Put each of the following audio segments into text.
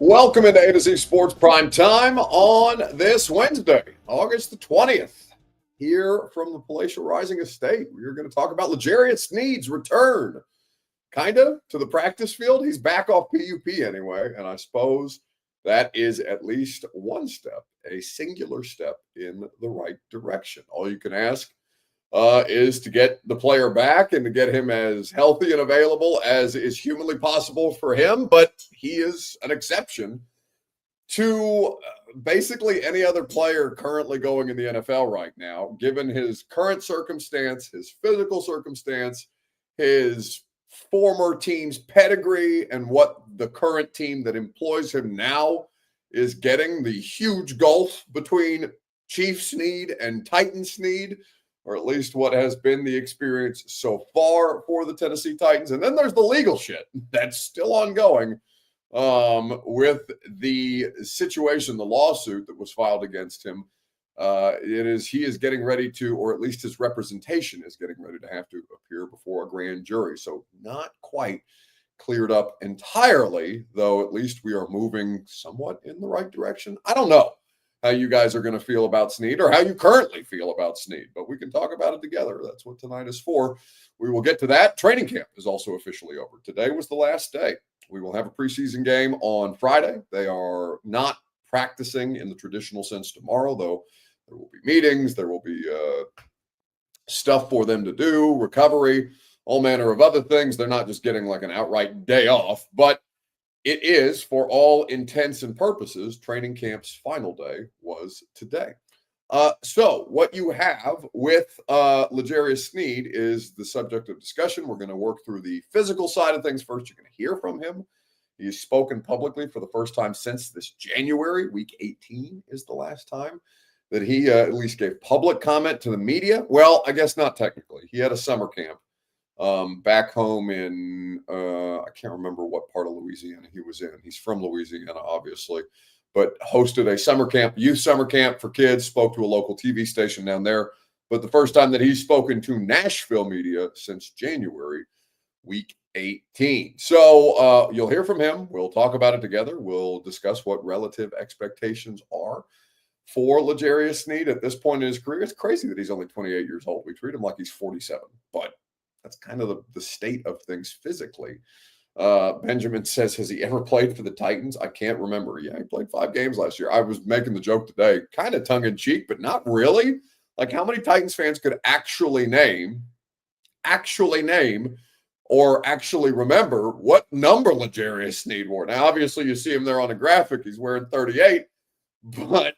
Welcome into A to Z Sports Prime Time on this Wednesday, August the 20th. Here from the Palatial Rising Estate, we're going to talk about Sneed's return, kind of, to the practice field. He's back off PUP anyway, and I suppose that is at least one step, a singular step in the right direction. All you can ask is to get the player back and to get him as healthy and available as is humanly possible for him. But he is an exception to basically any other player currently going in the NFL right now, given his current circumstance, his physical circumstance, his former team's pedigree, and what the current team that employs him now is getting, the huge gulf between Chief Sneed and Titan Sneed, or at least what has been the experience so far for the Tennessee Titans. And then there's the legal shit that's still ongoing with the situation, the lawsuit that was filed against him. He is getting ready to, or at least his representation is getting ready to have to appear before a grand jury. So not quite cleared up entirely, though at least we are moving somewhat in the right direction. I don't know how you guys are going to feel about Sneed or how you currently feel about Sneed, but we can talk about it together. That's what tonight is for. We will get to that. Training camp is also officially over. Today was the last day. We will have a preseason game on Friday. They are not practicing in the traditional sense tomorrow, though there will be meetings. There will be stuff for them to do, recovery, all manner of other things. They're not just getting like an outright day off, but it is, for all intents and purposes, training camp's final day was today. So what you have with Sneed is the subject of discussion. We're going to work through the physical side of things first. You're going to hear from him. He's spoken publicly for the first time since this January. Week 18 is the last time that he at least gave public comment to the media. Well, I guess not technically. He had a summer camp back home in, I can't remember what part of Louisiana he was in. He's from Louisiana, obviously, but hosted a summer camp, youth summer camp for kids, spoke to a local TV station down there. But the first time that he's spoken to Nashville media since January, week 18. So you'll hear from him. We'll talk about it together. We'll discuss what relative expectations are for Sneed at this point in his career. It's crazy that he's only 28 years old. We treat him like he's 47, but that's kind of the state of things physically. Benjamin says, has he ever played for the Titans? I can't remember. Yeah, he played 5 games last year. I was making the joke today, kind of tongue in cheek, but not really. Like, how many Titans fans could actually name, or actually remember what number Sneed wore? Now, obviously, you see him there on a graphic. He's wearing 38, but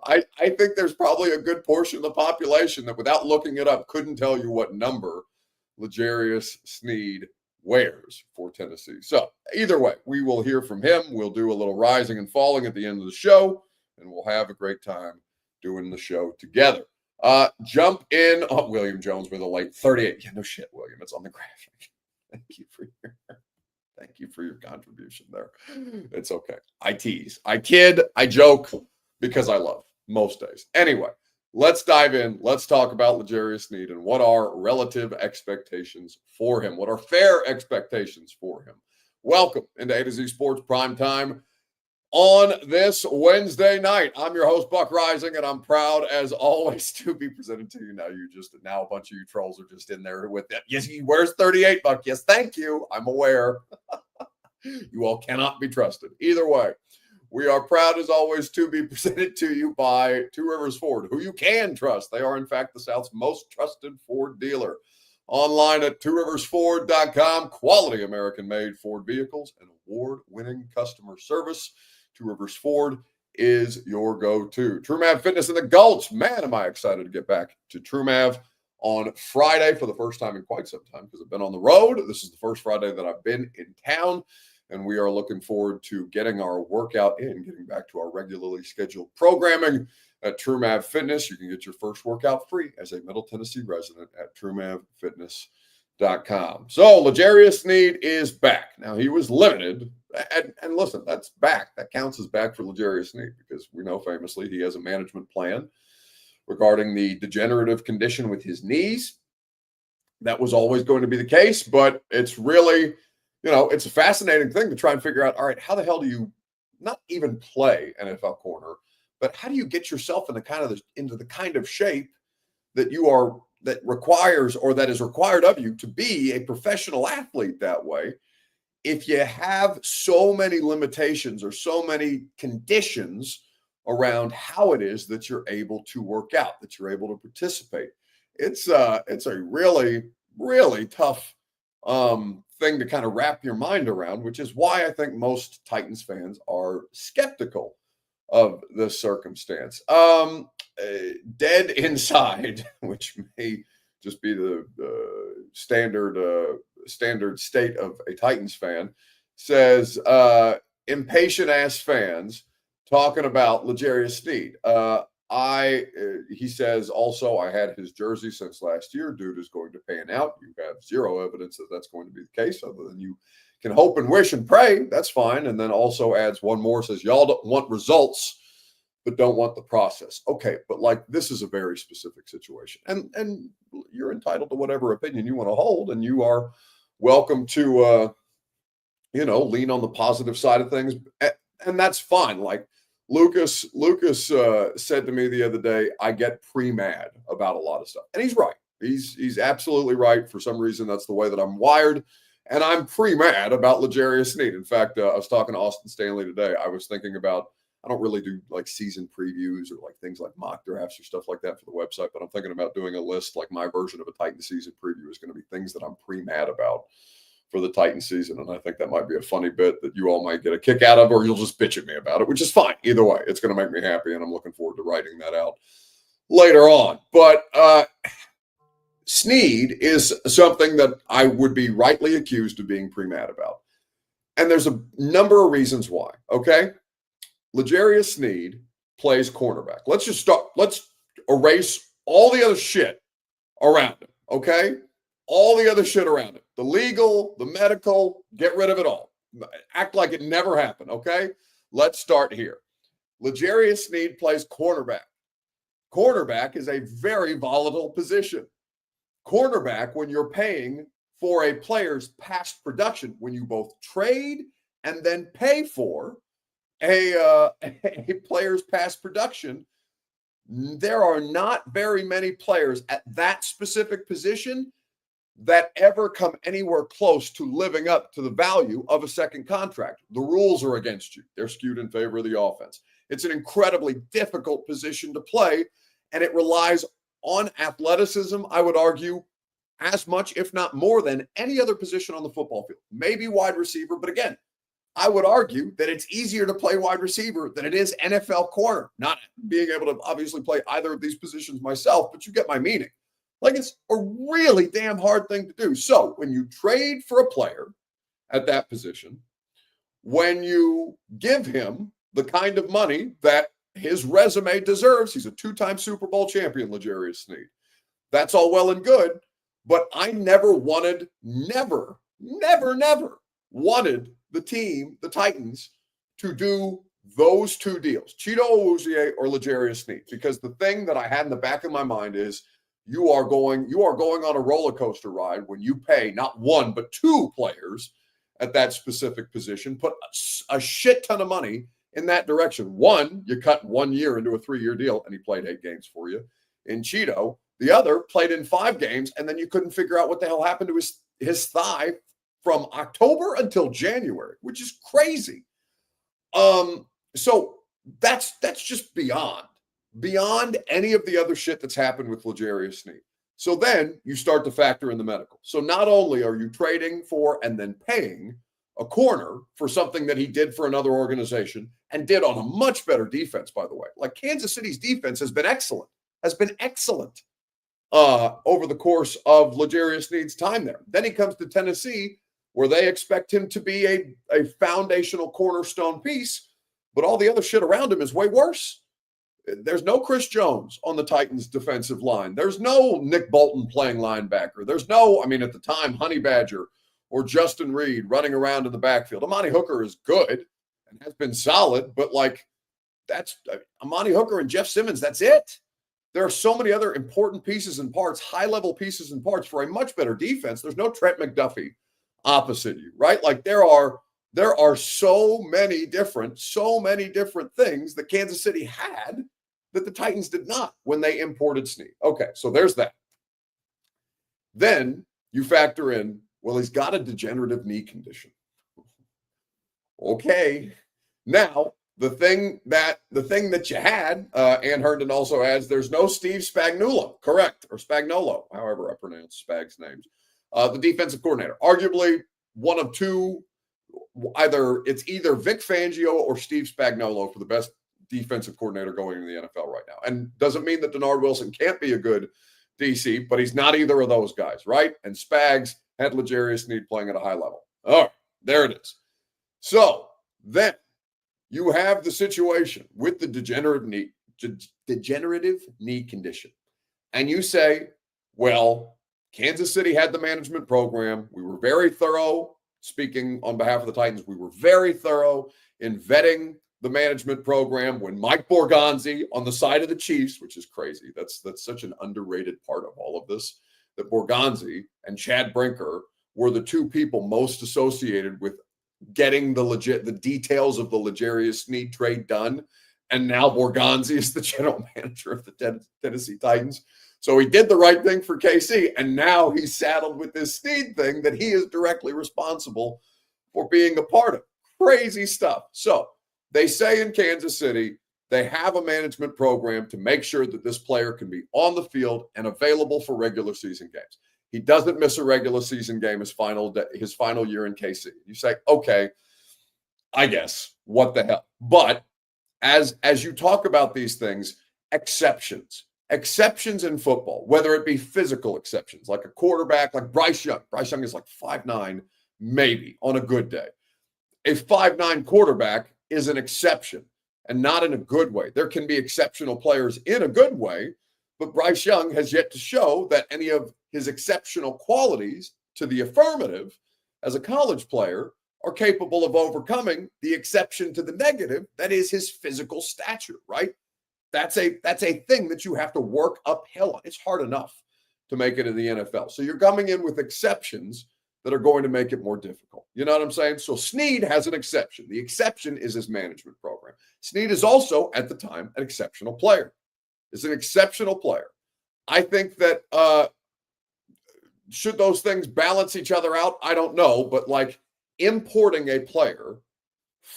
I think there's probably a good portion of the population that, without looking it up, couldn't tell you what number Sneed wears for Tennessee. So either way, we will hear from him. We'll do a little rising and falling at the end of the show, and we'll have a great time doing the show together. Jump in. Oh, William Jones with a late 38. Yeah, no shit, William. It's on the graphic. Thank you for your contribution there. It's okay. I tease, I kid, I joke, because I love most days. Anyway, let's dive in. Let's talk about Sneed and what are relative expectations for him. What are fair expectations for him? Welcome into A to Z Sports Prime Time on this Wednesday night. I'm your host, Buck Rising, and I'm proud, as always, to be presented to you. Now a bunch of you trolls are just in there with that. Yes, he wears 38, Buck. Yes, thank you. I'm aware. You all cannot be trusted. Either way, we are proud, as always, to be presented to you by Two Rivers Ford, who you can trust. They are, in fact, the South's most trusted Ford dealer. Online at tworiversford.com. Quality American-made Ford vehicles and award-winning customer service. Two Rivers Ford is your go-to. TrueMav Fitness in the Gulch. Man, am I excited to get back to TrueMav on Friday for the first time in quite some time, because I've been on the road. This is the first Friday that I've been in town, and we are looking forward to getting our workout in, getting back to our regularly scheduled programming at TrueMav Fitness. You can get your first workout free as a Middle Tennessee resident at TrueMavFitness.com. So Sneed is back. Now, he was limited, and listen, that's back. That counts as back for Sneed, because we know famously he has a management plan regarding the degenerative condition with his knees. That was always going to be the case, but it's really it's a fascinating thing to try and figure out, all right, how the hell do you not even play NFL corner, but how do you get yourself into the kind of shape that requires or that is required of you to be a professional athlete that way if you have so many limitations or so many conditions around how it is that you're able to work out, that you're able to participate. It's a really, really tough thing to kind of wrap your mind around, which is why I think most Titans fans are skeptical of this circumstance. Dead inside, which may just be the standard state of a Titans fan, says impatient ass fans talking about L'Jarius Sneed. He says also, I had his jersey since last year. Dude is going to pan out. You have zero evidence that that's going to be the case, other than you can hope and wish and pray. That's fine. And then also adds one more, says, y'all don't want results, but don't want the process. Okay, but like, this is a very specific situation. And you're entitled to whatever opinion you want to hold, and you are welcome to lean on the positive side of things. And that's fine. Like Lucas said to me the other day, I get pre-mad about a lot of stuff. And he's right. He's absolutely right. For some reason, that's the way that I'm wired. And I'm pre-mad about L'Jarius Sneed. In fact, I was talking to Austin Stanley today. I was thinking about, I don't really do like season previews or like things like mock drafts or stuff like that for the website, but I'm thinking about doing a list. Like my version of a Titan season preview is going to be things that I'm pre-mad about for the Titan season. And I think that might be a funny bit that you all might get a kick out of, or you'll just bitch at me about it, which is fine. Either way, it's going to make me happy. And I'm looking forward to writing that out later on. But Sneed is something that I would be rightly accused of being pre-mad about. And there's a number of reasons why. Okay. L'Jarius Sneed plays cornerback. Let's erase all the other shit around him. Okay. All the other shit around it, the legal, the medical, get rid of it all. Act like it never happened, okay? Let's start here. L'Jarius Sneed plays cornerback. Cornerback is a very volatile position. Cornerback, when you're paying for a player's past production, when you both trade and then pay for a player's past production, there are not very many players at that specific position that ever come anywhere close to living up to the value of a second contract. The rules are against you. They're skewed in favor of the offense. It's an incredibly difficult position to play, and it relies on athleticism, I would argue, as much, if not more, than any other position on the football field. Maybe wide receiver, but again, I would argue that it's easier to play wide receiver than it is NFL corner. Not being able to obviously play either of these positions myself, but you get my meaning. Like, it's a really damn hard thing to do. So when you trade for a player at that position, when you give him the kind of money that his resume deserves, he's a two-time Super Bowl champion, L'Jarius Sneed. That's all well and good, but I never wanted the team, the Titans, to do those two deals, Chido Awuzie or L'Jarius Sneed, because the thing that I had in the back of my mind is, you are going on a roller coaster ride when you pay not one, but two players at that specific position, put a shit ton of money in that direction. One, you cut 1 year into a 3-year deal, and he played 8 games for you in Cheeto. The other played in 5 games, and then you couldn't figure out what the hell happened to his thigh from October until January, which is crazy. So that's just beyond any of the other shit that's happened with L'Jarius Sneed. So then you start to factor in the medical. So not only are you trading for and then paying a corner for something that he did for another organization and did on a much better defense, by the way. Like, Kansas City's defense has been excellent over the course of L'Jarius Sneed's time there. Then he comes to Tennessee, where they expect him to be a foundational cornerstone piece, but all the other shit around him is way worse. There's no Chris Jones on the Titans defensive line. There's no Nick Bolton playing linebacker. There's no, at the time, Honey Badger or Justin Reed running around in the backfield. Amani Hooker is good and has been solid, but that's Amani Hooker and Jeff Simmons. That's it. There are so many other important pieces and parts, high-level pieces and parts for a much better defense. There's no Trent McDuffie opposite you, right? Like there are so many different things that Kansas City had that the Titans did not when they imported Sneed. Okay, so there's that. Then you factor in, well, he's got a degenerative knee condition. Okay. Now, the thing that you had, Ann Herndon also adds, there's no Steve Spagnuolo, correct, or Spagnolo, however I pronounce Spag's names, the defensive coordinator. Arguably one of two, it's either Vic Fangio or Steve Spagnuolo for the best defensive coordinator going in the NFL right now. And doesn't mean that Denard Wilson can't be a good DC, but he's not either of those guys, right? And Spags had L'Jarius Sneed playing at a high level. All right, there it is. So then you have the situation with the degenerative knee condition. And you say, well, Kansas City had the management program. We were very thorough. Speaking on behalf of the Titans, we were very thorough in vetting the management program when Mike Borgonzi on the side of the Chiefs, which is crazy. That's such an underrated part of all of this, that Borgonzi and Chad Brinker were the two people most associated with getting the details of the L'Jarius Sneed trade done. And now Borgonzi is the general manager of the Tennessee Titans. So he did the right thing for KC, and now he's saddled with this Sneed thing that he is directly responsible for being a part of. Crazy stuff. So they say in Kansas City, they have a management program to make sure that this player can be on the field and available for regular season games. He doesn't miss a regular season game his final year in KC. You say, okay, I guess, what the hell? But as you talk about these things, exceptions in football, whether it be physical exceptions, like a quarterback, like Bryce Young. Bryce Young is like 5'9", maybe on a good day. A 5'9" quarterback is an exception, and not in a good way. There can be exceptional players in a good way, but Bryce Young has yet to show that any of his exceptional qualities to the affirmative as a college player are capable of overcoming the exception to the negative, that is his physical stature, right? That's a thing that you have to work uphill on. It's hard enough to make it in the NFL. So you're coming in with exceptions that are going to make it more difficult. You know what I'm saying? So Sneed has an exception. The exception is his management program. Sneed is also, at the time, an exceptional player. Is an exceptional player. I think that should those things balance each other out? I don't know, but like importing a player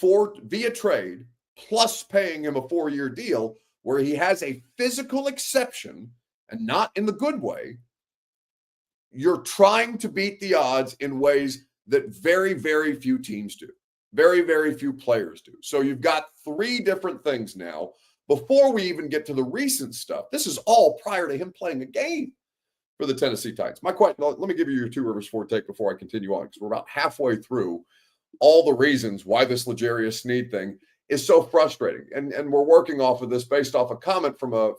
via trade plus paying him a 4-year deal where he has a physical exception and not in the good way, you're trying to beat the odds in ways that very, very few teams do. Very, very few players do. So you've got 3 different things now. Before we even get to the recent stuff, this is all prior to him playing a game for the Tennessee Titans. My question, let me give you your Two Rivers Ford take before I continue on, because we're about halfway through all the reasons why this L'Jarius Sneed thing is so frustrating. And we're working off of this based off a comment from a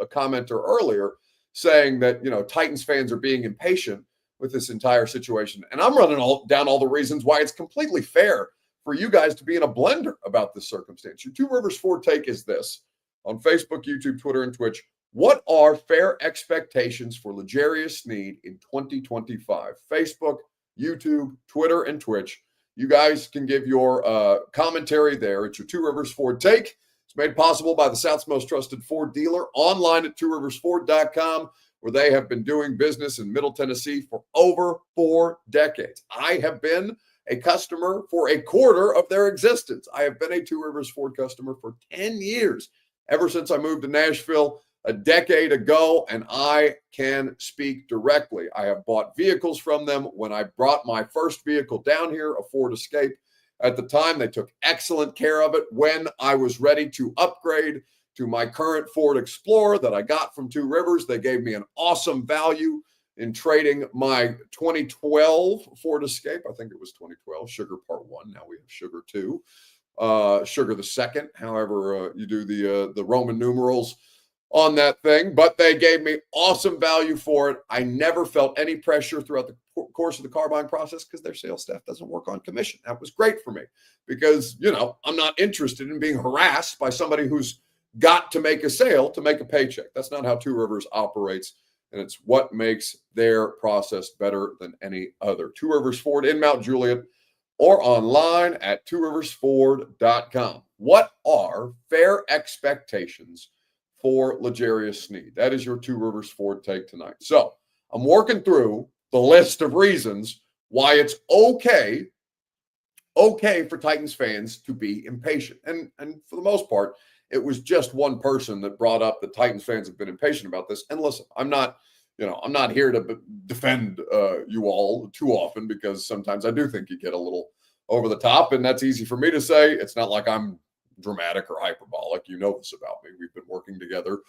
commenter earlier saying that, Titans fans are being impatient with this entire situation. And I'm running down all the reasons why it's completely fair for you guys to be in a blender about this circumstance. Your Two Rivers Ford take is this on Facebook, YouTube, Twitter, and Twitch. What are fair expectations for L'Jarius Sneed in 2025? Facebook, YouTube, Twitter, and Twitch. You guys can give your commentary there. It's your Two Rivers Ford take. It's made possible by the South's most trusted Ford dealer, online at tworiversford.com, where they have been doing business in Middle Tennessee for over 4 decades. I have been a customer for a quarter of their existence. I have been a Two Rivers Ford customer for 10 years, ever since I moved to Nashville a decade ago, and I can speak directly. I have bought vehicles from them. When I brought my first vehicle down here, a Ford Escape, at the time, they took excellent care of it. When I was ready to upgrade to my current Ford Explorer that I got from Two Rivers, they gave me an awesome value in trading my 2012 Ford Escape. I think it was 2012, Sugar Part 1. Now we have Sugar 2, Sugar the Second, however you do the Roman numerals on that thing. But they gave me awesome value for it. I never felt any pressure throughout the course of the car buying process because their sales staff doesn't work on commission. That was great for me because, I'm not interested in being harassed by somebody who's got to make a sale to make a paycheck. That's not how Two Rivers operates. and it's what makes their process better than any other. Two Rivers Ford in Mount Juliet or online at tworiversford.com. What are fair expectations for L'Jarius Sneed? That is your Two Rivers Ford take tonight. So I'm working through the list of reasons why it's okay for Titans fans to be impatient. And for the most part, it was just one person that brought up that Titans fans have been impatient about this. And listen, I'm not here to defend you all too often, because sometimes I do think you get a little over the top, and that's easy for me to say. It's not like I'm dramatic or hyperbolic. You know this about me. We've been working together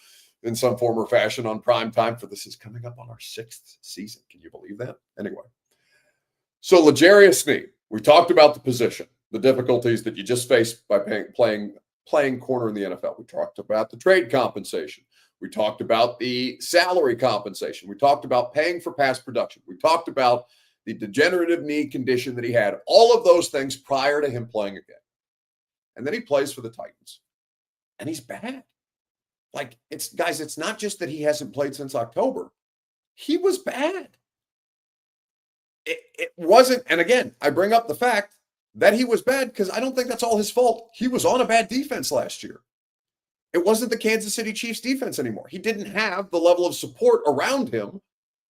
in some form or fashion on prime time for this is coming up on our 6th season. Can you believe that? Anyway, so L'Jarius Sneed, we talked about the position, the difficulties that you just face by playing corner in the NFL. We talked about the trade compensation. We talked about the salary compensation. We talked about paying for past production. We talked about the degenerative knee condition that he had, all of those things prior to him playing again. And then he plays for the Titans, and he's bad. Like, it's not just that he hasn't played since October. He was bad. It wasn't, and again, I bring up the fact that he was bad because I don't think that's all his fault. He was on a bad defense last year. It wasn't the Kansas City Chiefs defense anymore. He didn't have the level of support around him.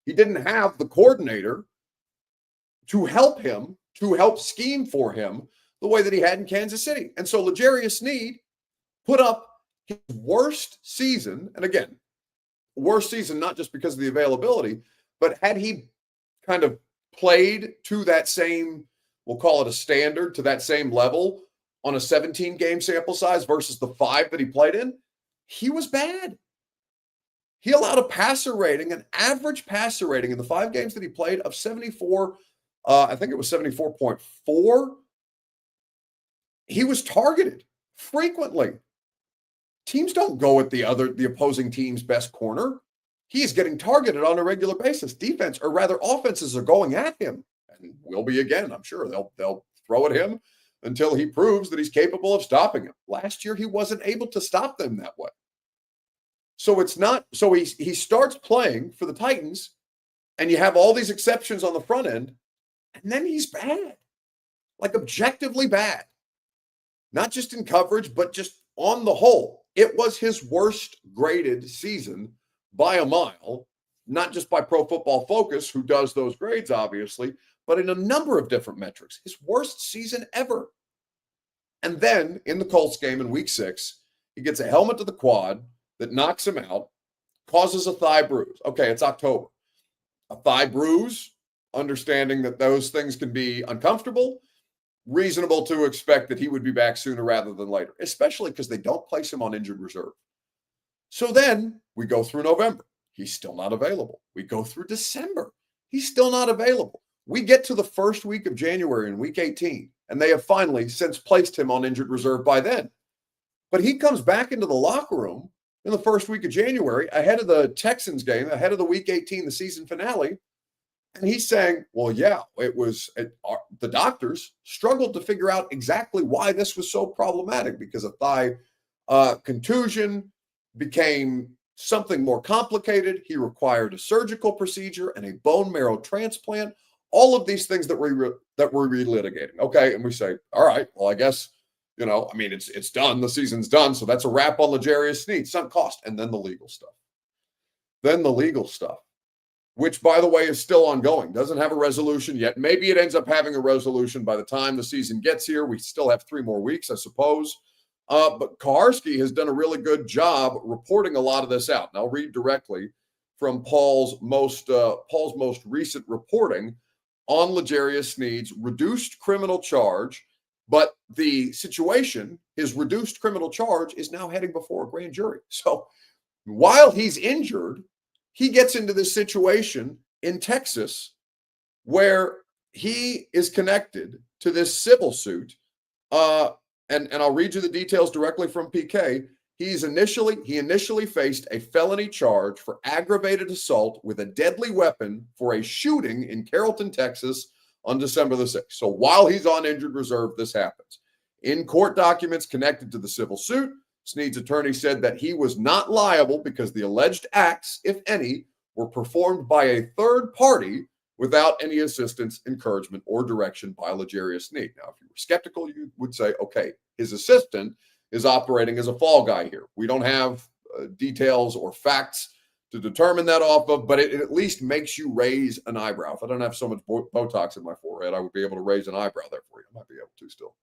He didn't have the coordinator to help him, to help scheme for him the way that he had in Kansas City. And so L'Jarius Sneed put up his worst season. And again, worst season, not just because of the availability, but had he kind of played to that same, we'll call it a standard, to that same level on a 17-game sample size versus the 5 that he played in, he was bad. He allowed a passer rating, an average passer rating in the 5 games that he played of 74, I think it was 74.4. He was targeted frequently. Teams don't go at the opposing team's best corner. He is getting targeted on a regular basis. Defense, or rather offenses, are going at him, and will be again. I'm sure they'll throw at him until he proves that he's capable of stopping him. Last year, he wasn't able to stop them that way. So it's not. So he starts playing for the Titans, and you have all these exceptions on the front end, and then he's bad, like objectively bad, not just in coverage, but just on the whole. It was his worst graded season by a mile, not just by Pro Football Focus, who does those grades, obviously, but in a number of different metrics. His worst season ever. And then in the Colts game in week 6, he gets a helmet to the quad that knocks him out, causes a thigh bruise. Okay, it's October. A thigh bruise, understanding that those things can be uncomfortable, reasonable to expect that he would be back sooner rather than later, especially because they don't place him on injured reserve. So then we go through November. He's still not available. We go through December. He's still not available. We get to the first week of January in week 18, and they have finally since placed him on injured reserve by then. But he comes back into the locker room in the first week of January ahead of the Texans game, ahead of the week 18, the season finale. And he's saying, well, yeah, the doctors struggled to figure out exactly why this was so problematic, because a thigh contusion became something more complicated. He required a surgical procedure and a bone marrow transplant, all of these things that we're relitigating. Okay, and we say, all right, well, I guess, it's done. The season's done, so that's a wrap on L'Jarius Sneed, sunk cost. And then the legal stuff. Which, by the way, is still ongoing. Doesn't have a resolution yet. Maybe it ends up having a resolution by the time the season gets here. We still have 3 more weeks, I suppose. But Koharski has done a really good job reporting a lot of this out. And I'll read directly from Paul's most recent reporting on L'Jarius Sneed's reduced criminal charge. But the situation, his reduced criminal charge, is now heading before a grand jury. So while he's injured, he gets into this situation in Texas where he is connected to this civil suit. And I'll read you the details directly from PK. He initially faced a felony charge for aggravated assault with a deadly weapon for a shooting in Carrollton, Texas on December the 6th. So while he's on injured reserve, this happens. In court documents connected to the civil suit, Sneed's attorney said that he was not liable because the alleged acts, if any, were performed by a third party without any assistance, encouragement, or direction by L'Jarius Sneed. Now, if you were skeptical, you would say, okay, his assistant is operating as a fall guy here. We don't have details or facts to determine that off of, but it at least makes you raise an eyebrow. If I don't have so much Botox in my forehead, I would be able to raise an eyebrow there for you. I might be able to still.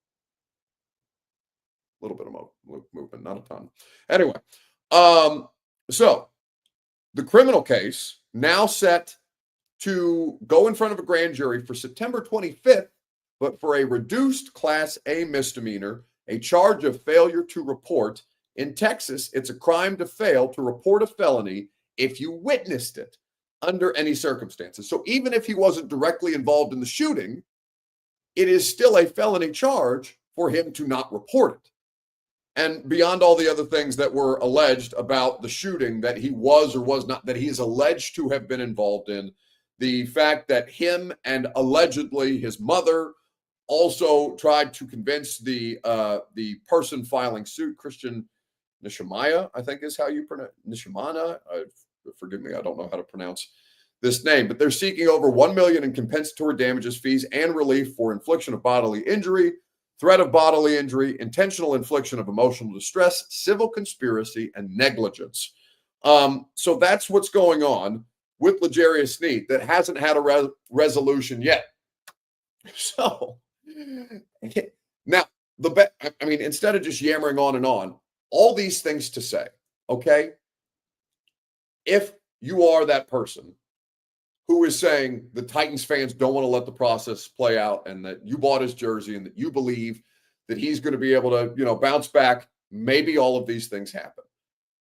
A little bit of movement, not a ton. Anyway, so the criminal case now set to go in front of a grand jury for September 25th, but for a reduced Class A misdemeanor, a charge of failure to report. In Texas, it's a crime to fail to report a felony if you witnessed it under any circumstances. So even if he wasn't directly involved in the shooting, it is still a felony charge for him to not report it. And beyond all the other things that were alleged about the shooting that he was or was not, that he is alleged to have been involved in, the fact that him and allegedly his mother also tried to convince the person filing suit, Christian Nishimaya, I think is how you pronounce Nishimana. Forgive me, I don't know how to pronounce this name, but they're seeking over $1 million in compensatory damages, fees, and relief for infliction of bodily injury, threat of bodily injury, intentional infliction of emotional distress, civil conspiracy, and negligence. So that's what's going on with L'Jarius Sneed that hasn't had a resolution yet. So now instead of just yammering on, all these things to say, okay, if you are that person who is saying the Titans fans don't want to let the process play out and that you bought his jersey and that you believe that he's going to be able to, bounce back, maybe all of these things happen.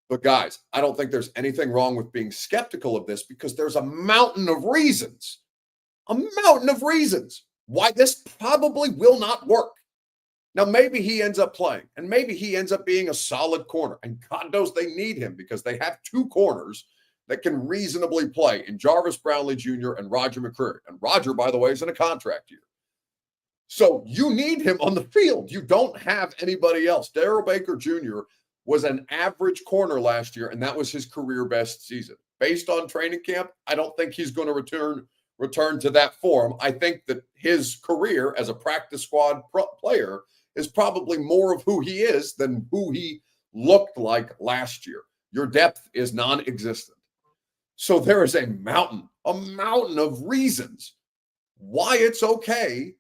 But guys, I don't think there's anything wrong with being skeptical of this because there's a mountain of reasons why this probably will not work. Now, maybe he ends up playing and maybe he ends up being a solid corner, and God knows they need him because they have two corners that can reasonably play in Jarvis Brownlee Jr. and Roger McCreary. And Roger, by the way, is in a contract year. So you need him on the field. You don't have anybody else. Darrell Baker Jr. was an average corner last year, and that was his career best season. Based on training camp, I don't think he's going to return to that form. I think that his career as a practice squad player is probably more of who he is than who he looked like last year. Your depth is non-existent. So there is a mountain of reasons why it's okay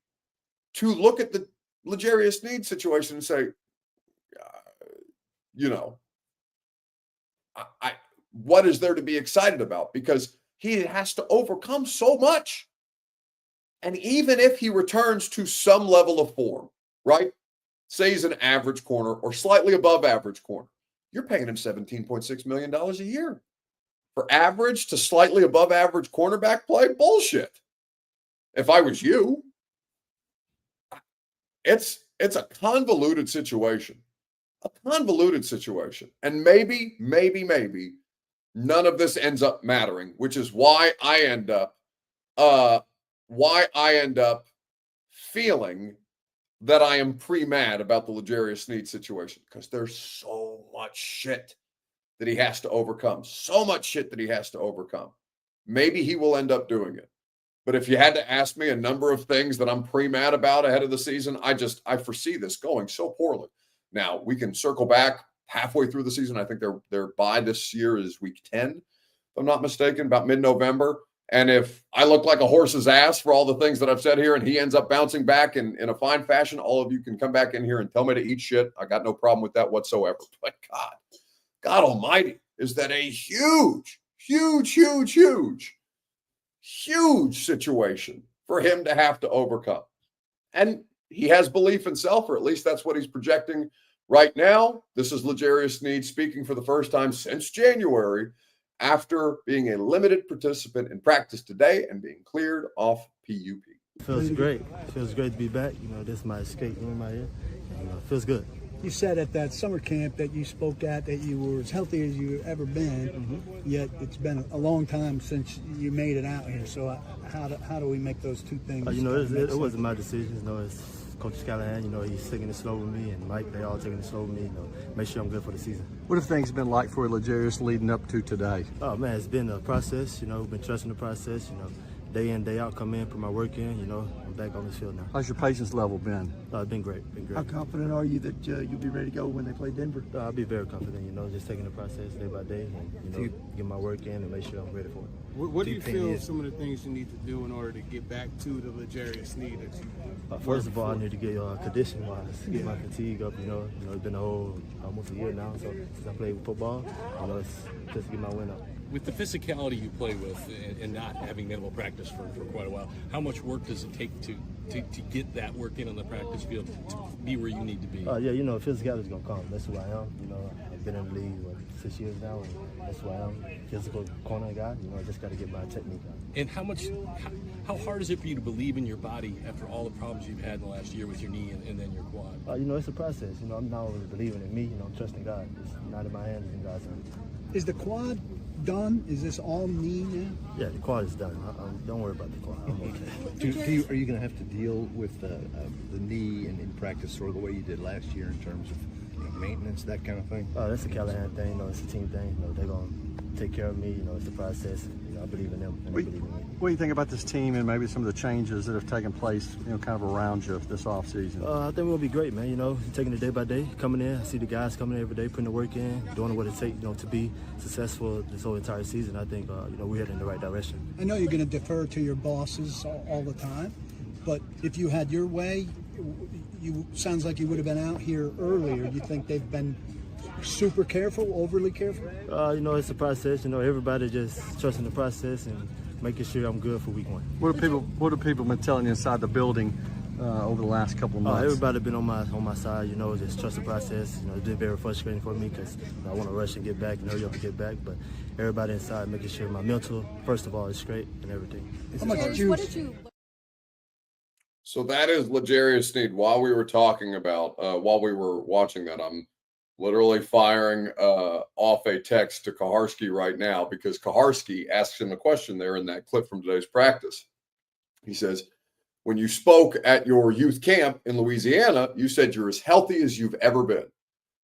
to look at the L'Jarius Sneed situation and say, what is there to be excited about? Because he has to overcome so much. And even if he returns to some level of form, right? Say he's an average corner or slightly above average corner, you're paying him $17.6 million a year. For average to slightly above average cornerback play, bullshit. If I was you, it's a convoluted situation. And maybe none of this ends up mattering, which is why I end up feeling that I am pre-mad about the L'Jarius Sneed situation because there's so much shit that he has to overcome. Maybe he will end up doing it. But if you had to ask me a number of things that I'm pre-mad about ahead of the season, I foresee this going so poorly. Now, we can circle back halfway through the season. I think their bye this year is week 10, if I'm not mistaken, about mid-November. And if I look like a horse's ass for all the things that I've said here and he ends up bouncing back in a fine fashion, all of you can come back in here and tell me to eat shit. I got no problem with that whatsoever. But God almighty, is that a huge situation for him to have to overcome. And he has belief in self, or at least that's what he's projecting right now. This is L'Jarius Sneed speaking for the first time since January after being a limited participant in practice today and being cleared off PUP. Feels great. Feels great to be back. This is my escape room right here. And, feels good. You said at that summer camp that you spoke at that you were as healthy as you've ever been, yet it's been a long time since you made it out here. So how do we make those two things? It wasn't my decision. Coach Callahan, you know, he's taking it slow with me, and Mike, they all taking it slow with me, you know, make sure I'm good for the season. What have things been like for Legarius leading up to today? Oh, man, it's been a process, you know, been trusting the process, you know, day in, day out, come in, put my work in, you know, I'm back on this field now. How's your patience level been? It's been great, been great. How confident are you that you'll be ready to go when they play Denver? I'll be very confident, you know, just taking the process day by day and, you know, get my work in and make sure I'm ready for it. What do you feel some of the things you need to do in order to get back to the Legarius Sneed that you First of all, I need to get condition-wise, get my fatigue up, you know. It's been almost a year now since I played football. You know, it's just to get my win up. With the physicality you play with and not having been able to practice for quite a while, how much work does it take to get that work in on the practice field to be where you need to be? Yeah, you know, physicality is going to come. That's who I am. You know, I've been in the league, 6 years now, and that's who I am. Physical corner guy. You know, I just got to get my technique on. And how hard is it for you to believe in your body after all the problems you've had in the last year with your knee and then your quad? You know, it's a process. You know, I'm not only believing in me, you know, I'm trusting God. It's not in my hands, it's in God's hands. Is the quad done? Is this all knee now? Yeah, the quad is done. Don't worry about the quad. I'm okay. Are you going to have to deal with the knee in practice sort of the way you did last year in terms of maintenance, that kind of thing? That's a Callahan thing. You know, it's a team thing. You know, they're going to take care of me. You know, it's a process. You know, I believe in them and they believe in me. What do you think about this team and maybe some of the changes that have taken place, you know, kind of around you this offseason? I think we'll be great, man. You know, taking it day by day, coming in. I see the guys coming in every day, putting the work in, doing what it takes, you know, to be successful this whole entire season. I think, you know, we're heading in the right direction. I know you're going to defer to your bosses all the time, but if you had your way, sounds like you would have been out here earlier. Do you think they've been super careful, overly careful? You know, it's a process. You know, everybody just trusting the process and making sure I'm good for week one. What have people been telling you inside the building over the last couple of months? Everybody been on my side. You know, just trust the process. You know, it's been very frustrating for me because I want to rush and get back and hurry up and get back. But everybody inside making sure my mental, first of all, is straight and everything. How much juice? So that is Legarius Sneed. While we were talking about, while we were watching that, I'm literally firing off a text to Kaharski right now because Kaharski asks him a question there in that clip from today's practice. He says, when you spoke at your youth camp in Louisiana, you said you're as healthy as you've ever been.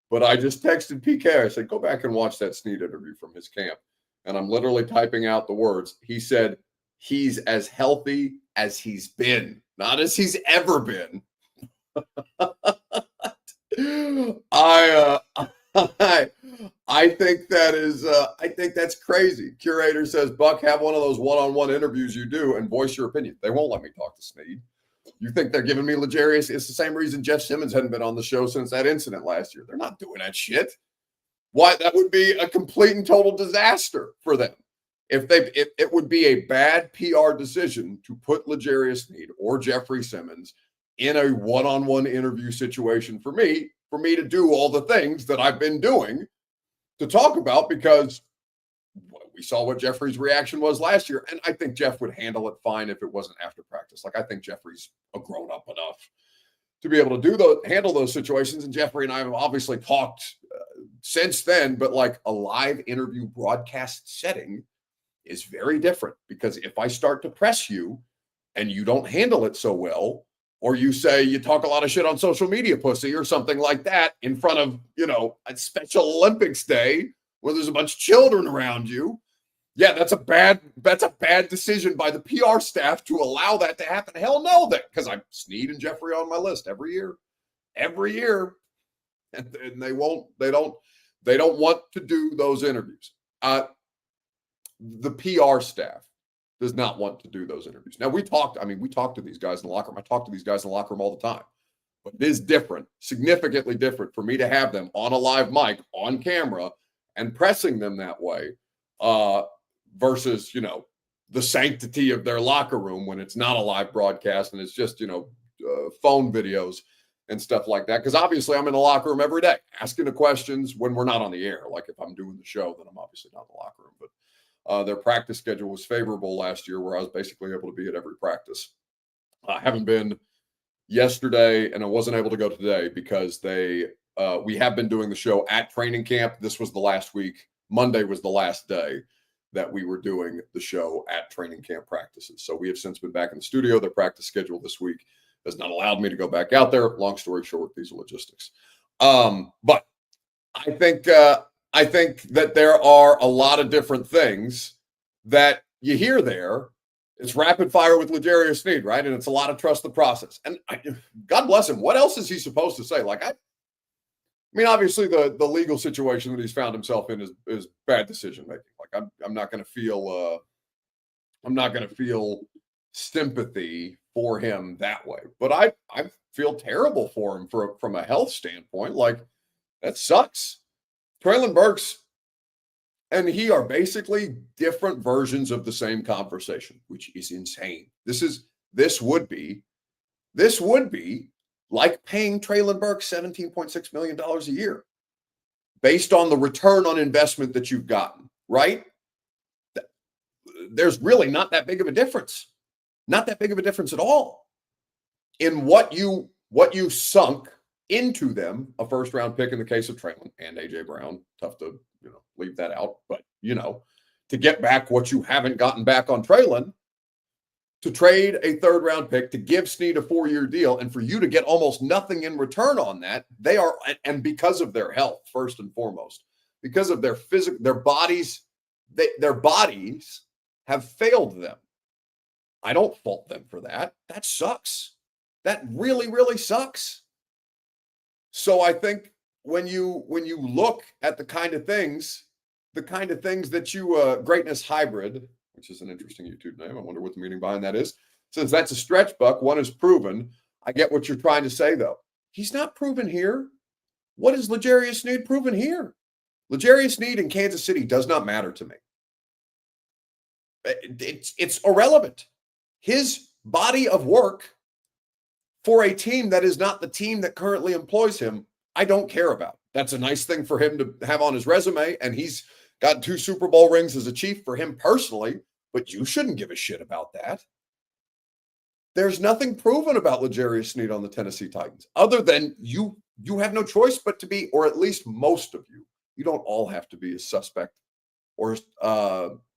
But I just texted PK. I said, go back and watch that Sneed interview from his camp. And I'm literally typing out the words. He said, he's as healthy as he's been, not as he's ever been. I think that is I think that's crazy. Curator says, Buck, have one of those one-on-one interviews you do and voice your opinion. They won't let me talk to Sneed. You think they're giving me Legarius? It's the same reason Jeff Simmons hadn't been on the show since that incident last year. They're not doing that shit. Why? That would be a complete and total disaster for them. It would be a bad PR decision to put Legarius Sneed or Jeffrey Simmons in a one-on-one interview situation for me to do all the things that I've been doing to talk about, because we saw what Jeffrey's reaction was last year. And I think Jeff would handle it fine if it wasn't after practice. Like, I think Jeffrey's a grown up enough to be able to handle those situations. And Jeffrey and I have obviously talked since then, but like a live interview broadcast setting is very different, because if I start to press you and you don't handle it so well, or you say you talk a lot of shit on social media, pussy, or something like that in front of, you know, a Special Olympics day where there's a bunch of children around you. Yeah, that's a bad decision by the PR staff to allow that to happen. Hell no, because I'm Sneed and Jeffrey on my list every year, and they don't want to do those interviews. The PR staff does not want to do those interviews. Now, we talk to these guys in the locker room. I talk to these guys in the locker room all the time. But it is different, significantly different, for me to have them on a live mic, on camera, and pressing them that way versus, you know, the sanctity of their locker room when it's not a live broadcast and it's just, you know, phone videos and stuff like that. Because obviously I'm in the locker room every day asking the questions when we're not on the air. Like if I'm doing the show, then I'm obviously not in the locker room. But their practice schedule was favorable last year, where I was basically able to be at every practice. I haven't been yesterday, and I wasn't able to go today because we have been doing the show at training camp. This was the last week. Monday was the last day that we were doing the show at training camp practices. So we have since been back in the studio. Their practice schedule this week has not allowed me to go back out there. Long story short, these are logistics. But I think that there are a lot of different things that you hear there. It's rapid fire with L'Jarius Sneed, right? And it's a lot of trust the process. And God bless him. What else is he supposed to say? Like, I mean, obviously the legal situation that he's found himself in is bad decision making. Like, I'm not going to feel sympathy for him that way. But I feel terrible for him from a health standpoint. Like, that sucks. Traylon Burks and he are basically different versions of the same conversation, which is insane. This would be like paying Traylon Burks $17.6 million a year based on the return on investment that you've gotten, right? There's really not that big of a difference. Not that big of a difference at all in what you sunk into them, a first-round pick in the case of Traylon and A.J. Brown. Tough to, leave that out. But, to get back what you haven't gotten back on Traylon, to trade a third-round pick, to give Sneed a 4-year deal, and for you to get almost nothing in return on that, they are, and because of their health, first and foremost, because of their bodies have failed them. I don't fault them for that. That sucks. That really, really sucks. So I think when you look at the kind of things that you Greatness Hybrid, which is an interesting YouTube name. I wonder what the meaning behind that is. Since that's a stretch buck, one is proven. I get what you're trying to say, though. He's not proven here. What is L'Jarius Sneed proven here? L'Jarius Sneed in Kansas City does not matter to me. It's irrelevant. His body of work for a team that is not the team that currently employs him, I don't care about. That's a nice thing for him to have on his resume, and he's got 2 Super Bowl rings as a Chief for him personally, but you shouldn't give a shit about that. There's nothing proven about L'Jarius Sneed on the Tennessee Titans other than you have no choice but to be, or at least most of you. You don't all have to be a suspect or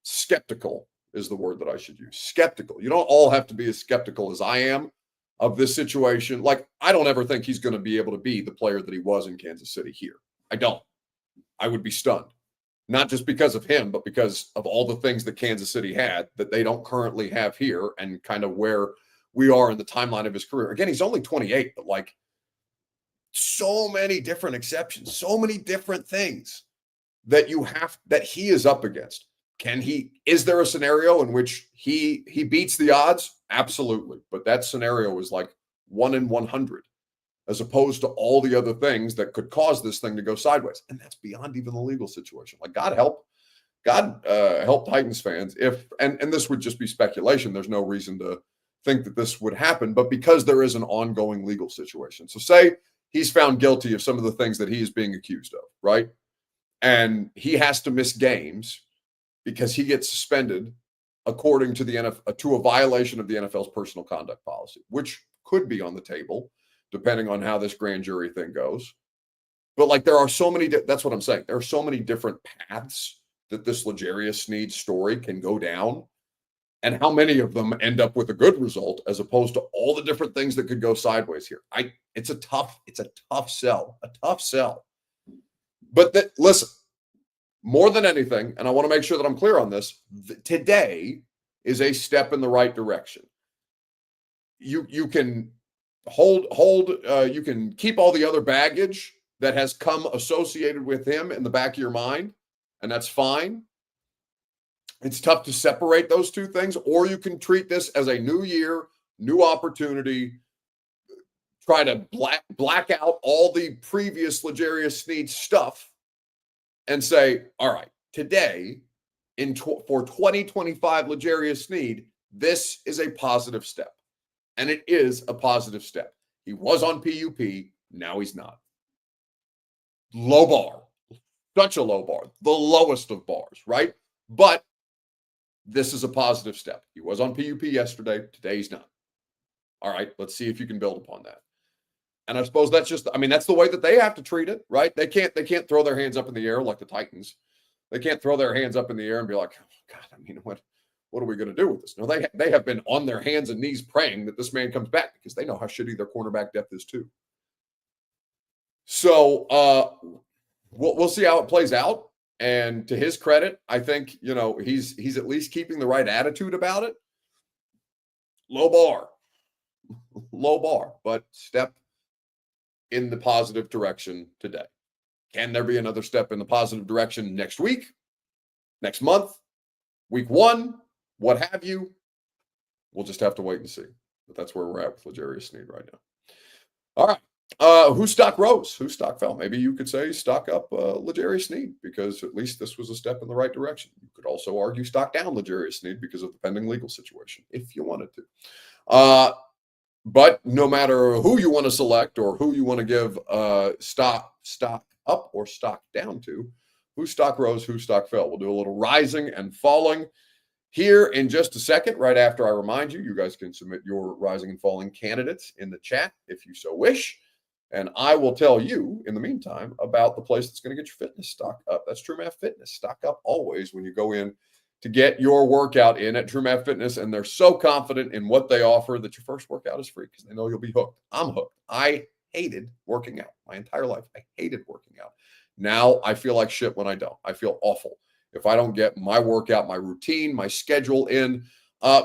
skeptical is the word that I should use. Skeptical. You don't all have to be as skeptical as I am of this situation. Like, I don't ever think he's going to be able to be the player that he was in Kansas City here. I don't. I would be stunned. Not just because of him, but because of all the things that Kansas City had that they don't currently have here and kind of where we are in the timeline of his career. Again, he's only 28, but like so many different exceptions, so many different things that he is up against. Is there a scenario in which he beats the odds? Absolutely. But that scenario is like 1 in 100, as opposed to all the other things that could cause this thing to go sideways. And that's beyond even the legal situation. Like, God help Titans fans and this would just be speculation. There's no reason to think that this would happen, but because there is an ongoing legal situation. So say he's found guilty of some of the things that he is being accused of, right? And he has to miss games because he gets suspended according to the NFL, to a violation of the NFL's personal conduct policy, which could be on the table depending on how this grand jury thing goes. But like, there are so many, that's what I'm saying. There are so many different paths that this L'Jarius Sneed story can go down, and how many of them end up with a good result as opposed to all the different things that could go sideways here. It's a tough sell. But listen, more than anything, and I want to make sure that I'm clear on this, today is a step in the right direction. You can you can keep all the other baggage that has come associated with him in the back of your mind, and that's fine. It's tough to separate those two things, or you can treat this as a new year, new opportunity, try to black out all the previous L'Jarius Sneed stuff and say, all right, today for 2025 L'Jarius Sneed, this is a positive step. And it is a positive step. He was on PUP. Now he's not. Low bar. Such a low bar. The lowest of bars, right? But this is a positive step. He was on PUP yesterday. Today he's not. All right, let's see if you can build upon that. And I suppose that's that's the way that they have to treat it, right? They can't throw their hands up in the air like the Titans. They can't throw their hands up in the air and be like, oh, God, what are we going to do with this? No, they have been on their hands and knees praying that this man comes back because they know how shitty their cornerback depth is too. So we'll see how it plays out. And to his credit, I think, he's at least keeping the right attitude about it. Low bar, but step in the positive direction today. Can there be another step in the positive direction next week, next month, week 1, what have you? We'll just have to wait and see. But that's where we're at with L'Jarius Sneed right now. All right. Whose stock rose? Whose stock fell? Maybe you could say stock up L'Jarius Sneed because at least this was a step in the right direction. You could also argue stock down L'Jarius Sneed because of the pending legal situation, if you wanted to. But no matter who you want to select or who you want to give stock up or stock down to, whose stock rose, whose stock fell. We'll do a little rising and falling here in just a second. Right after I remind you, you guys can submit your rising and falling candidates in the chat if you so wish. And I will tell you in the meantime about the place that's going to get your fitness stock up. That's True Math Fitness. Stock up always when you go in to get your workout in at True Math Fitness. And they're so confident in what they offer that your first workout is free because they know you'll be hooked. I'm hooked. I hated working out my entire life. I hated working out. Now I feel like shit when I don't. I feel awful if I don't get my workout, my routine, my schedule in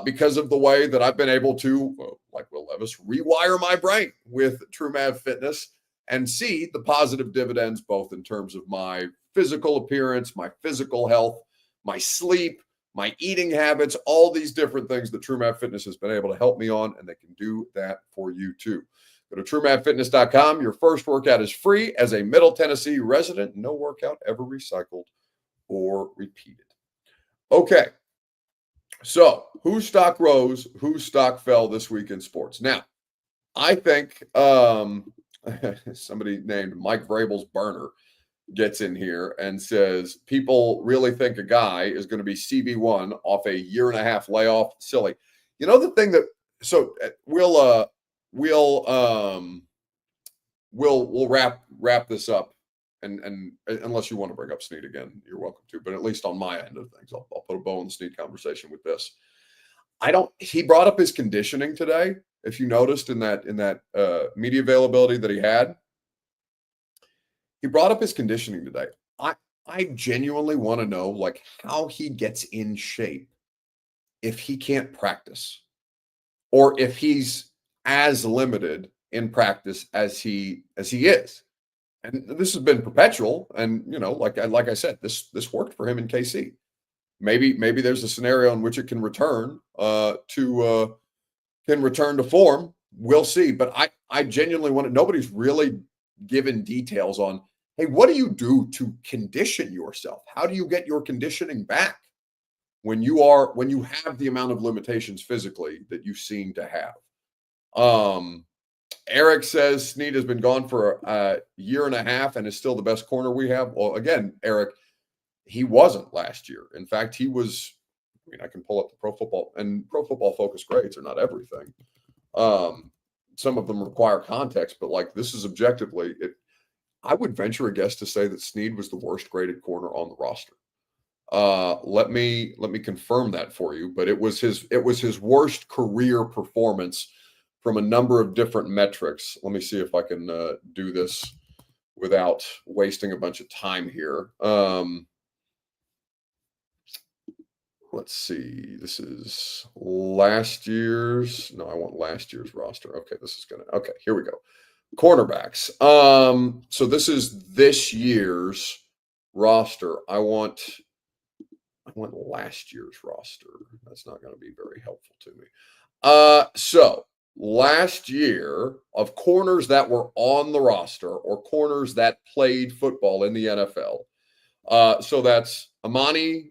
because of the way that I've been able to, like Will Levis, rewire my brain with True Math Fitness and see the positive dividends, both in terms of my physical appearance, my physical health, my sleep, my eating habits, all these different things that True Math Fitness has been able to help me on, and they can do that for you too. Go to TrueMathFitness.com. Your first workout is free as a Middle Tennessee resident. No workout ever recycled or repeated. Okay. So whose stock rose, whose stock fell this week in sports? Now, I think somebody named Mike Vrabel's burner gets in here and says, people really think a guy is going to be CB1 off a 1.5 year layoff. Silly. You know, the thing that, so we'll wrap this up. And unless you want to bring up Sneed again, you're welcome to, but at least on my end of things, I'll put a bow in the Sneed conversation with this. He brought up his conditioning today. If you noticed in that media availability that he had, he brought up his conditioning today. I genuinely want to know like how he gets in shape if he can't practice or if he's as limited in practice as he is. And this has been perpetual. And, like I said, this worked for him in KC. Maybe there's a scenario in which it can return to form. We'll see. But I genuinely want to, nobody's really given details on, hey, what do you do to condition yourself? How do you get your conditioning back when you have the amount of limitations physically that you seem to have? Eric says Sneed has been gone for a 1.5 years and is still the best corner we have. Well, again, Eric, he wasn't last year. In fact, he was, I can pull up the Pro Football Focus grades are not everything. Some of them require context, but like this is objectively, I would venture a guess to say that Sneed was the worst graded corner on the roster. Let me confirm that for you, but it was his worst career performance from a number of different metrics. Let me see if I can do this without wasting a bunch of time here. Let's see. This is last year's. No, I want last year's roster. Okay, okay, here we go. Cornerbacks. So this is this year's roster. I want last year's roster. That's not going to be very helpful to me. So last year of corners that were on the roster or corners that played football in the NFL. So that's Amani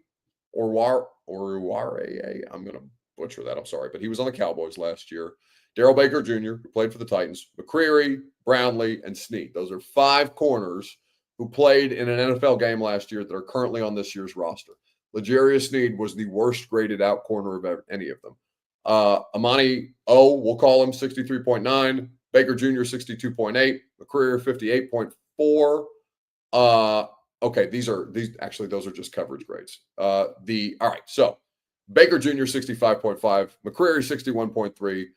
Oruwariye. I'm going to butcher that. I'm sorry, but he was on the Cowboys last year. Darrell Baker Jr., who played for the Titans, McCreary, Brownlee, and Sneed. Those are 5 corners who played in an NFL game last year that are currently on this year's roster. L'Jarius Sneed was the worst graded out corner of any of them. Amani O, we'll call him 63.9, Baker Jr. 62.8, McCreary 58.4. Okay, those are just coverage grades. All right, so Baker Jr. 65.5, McCreary 61.3,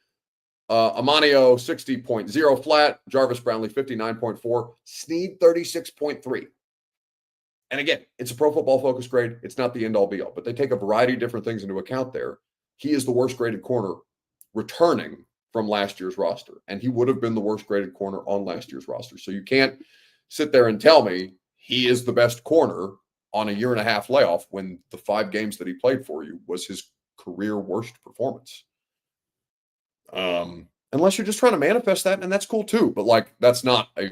Amanio 60.0 flat, Jarvis Brownlee 59.4, Sneed 36.3. And again, it's a Pro Football Focus grade. It's not the end-all be-all, but they take a variety of different things into account there. He is the worst graded corner returning from last year's roster, and he would have been the worst graded corner on last year's roster. So you can't sit there and tell me he is the best corner on a year-and-a-half layoff when the 5 games that he played for you was his career worst performance. Unless you're just trying to manifest that, and that's cool too. But like, that's not a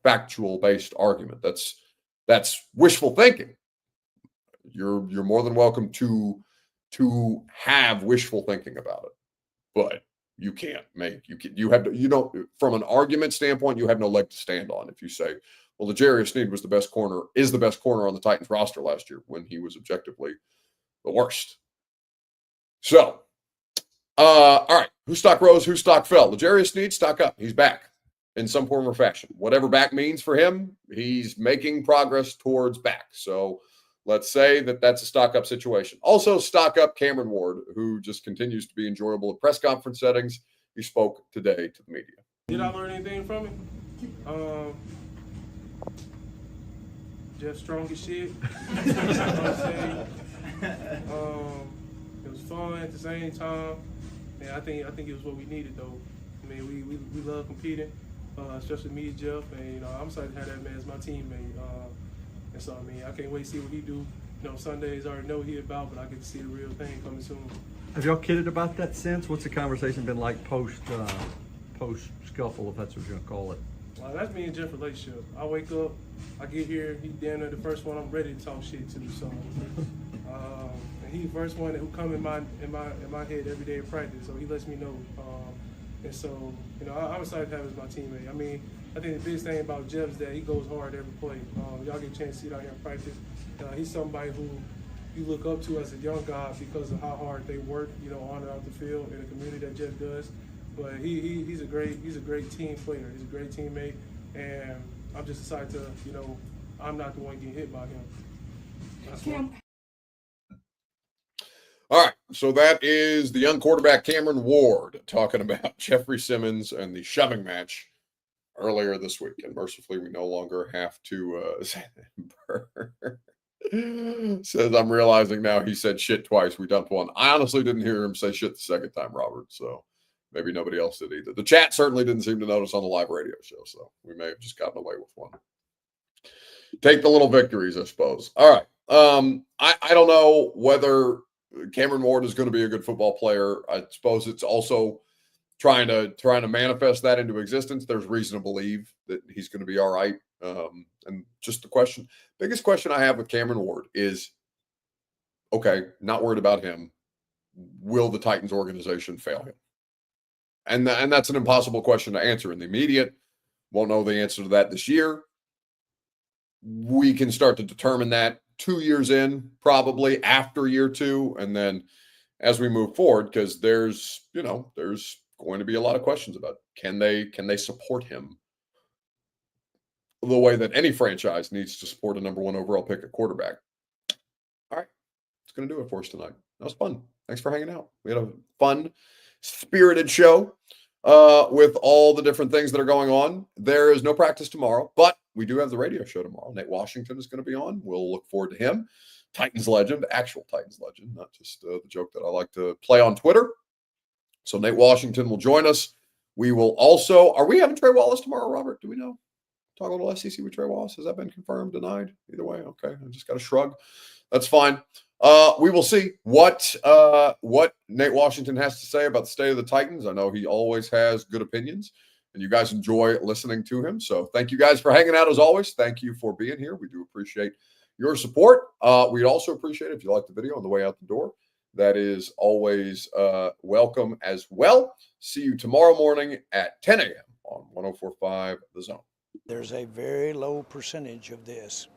factual-based argument. That's wishful thinking. You're more than welcome to have wishful thinking about it, but you can't make you don't from an argument standpoint, you have no leg to stand on if you say, well, L'Jarius Sneed is the best corner on the Titans roster last year when he was objectively the worst. So, all right, who stock rose, who stock fell? L'Jarius Sneed, stock up. He's back in some form or fashion. Whatever back means for him, he's making progress towards back. So let's say that that's a stock up situation. Also, stock up Cameron Ward, who just continues to be enjoyable at press conference settings. He spoke today to the media. Did I learn anything from it? Just strong as shit. You know what I'm saying? It was fun at the same time. And I think it was what we needed, though. I mean, we love competing, especially me and Jeff. And, you know, I'm excited to have that man as my teammate. And so, I mean, I can't wait to see what he do. You know, Sundays I already know what he about, but I get to see the real thing coming soon. Have y'all kidded about that since? What's the conversation been like post scuffle, if that's what you're gonna call it? That's me and Jeff relationship. I wake up, I get here, he damn near the first one I'm ready to talk shit to. So, and he the first one who come in my head every day in practice. So he lets me know. And so, you know, I'm excited to have him as my teammate. I mean, I think the biggest thing about Jeff is that he goes hard every play. Y'all get a chance to see it out here in practice. He's somebody who you look up to as a young guy because of how hard they work, you know, on and off the field in the community that Jeff does. But he's a great team player. He's a great teammate, and I'm just excited to, you know, I'm not the one getting hit by him. That's why. All right, so that is the young quarterback Cameron Ward talking about Jeffrey Simmons and the shoving match earlier this week. And mercifully, we no longer have to says, I'm realizing now he said shit twice. We dumped one. I honestly didn't hear him say shit the second time, Robert. So maybe nobody else did either. The chat certainly didn't seem to notice on the live radio show. So we may have just gotten away with one. Take the little victories, I suppose. All right. I don't know whether Cameron Ward is going to be a good football player. I suppose it's also trying to manifest that into existence. There's reason to believe that he's going to be all right. And just the biggest question I have with Cameron Ward is, okay, not worried about him. Will the Titans organization fail him? And that's an impossible question to answer in the immediate. Won't know the answer to that this year. We can start to determine that 2 years in, probably after year 2. And then as we move forward, because there's going to be a lot of questions about can they support him the way that any franchise needs to support a number 1 overall pick at quarterback. All right. It's going to do it for us tonight. That was fun. Thanks for hanging out. We had a fun, spirited show with all the different things that are going on. There is no practice tomorrow, but we do have the radio show tomorrow. Nate Washington is going to be on. We'll look forward to him. Titans legend, actual Titans legend, not just the joke that I like to play on Twitter. So Nate Washington will join us. We will also, are we having Trey Wallace tomorrow, Robert? Do we know? Talk a little SEC with Trey Wallace. Has that been confirmed, denied? Either way, okay. I just got to shrug. That's fine. We will see what Nate Washington has to say about the state of the Titans. I know he always has good opinions, and you guys enjoy listening to him. So thank you guys for hanging out as always. Thank you for being here. We do appreciate your support. We'd also appreciate it if you like the video on the way out the door. That is always welcome as well. See you tomorrow morning at 10 a.m. on 104.5 The Zone. There's a very low percentage of this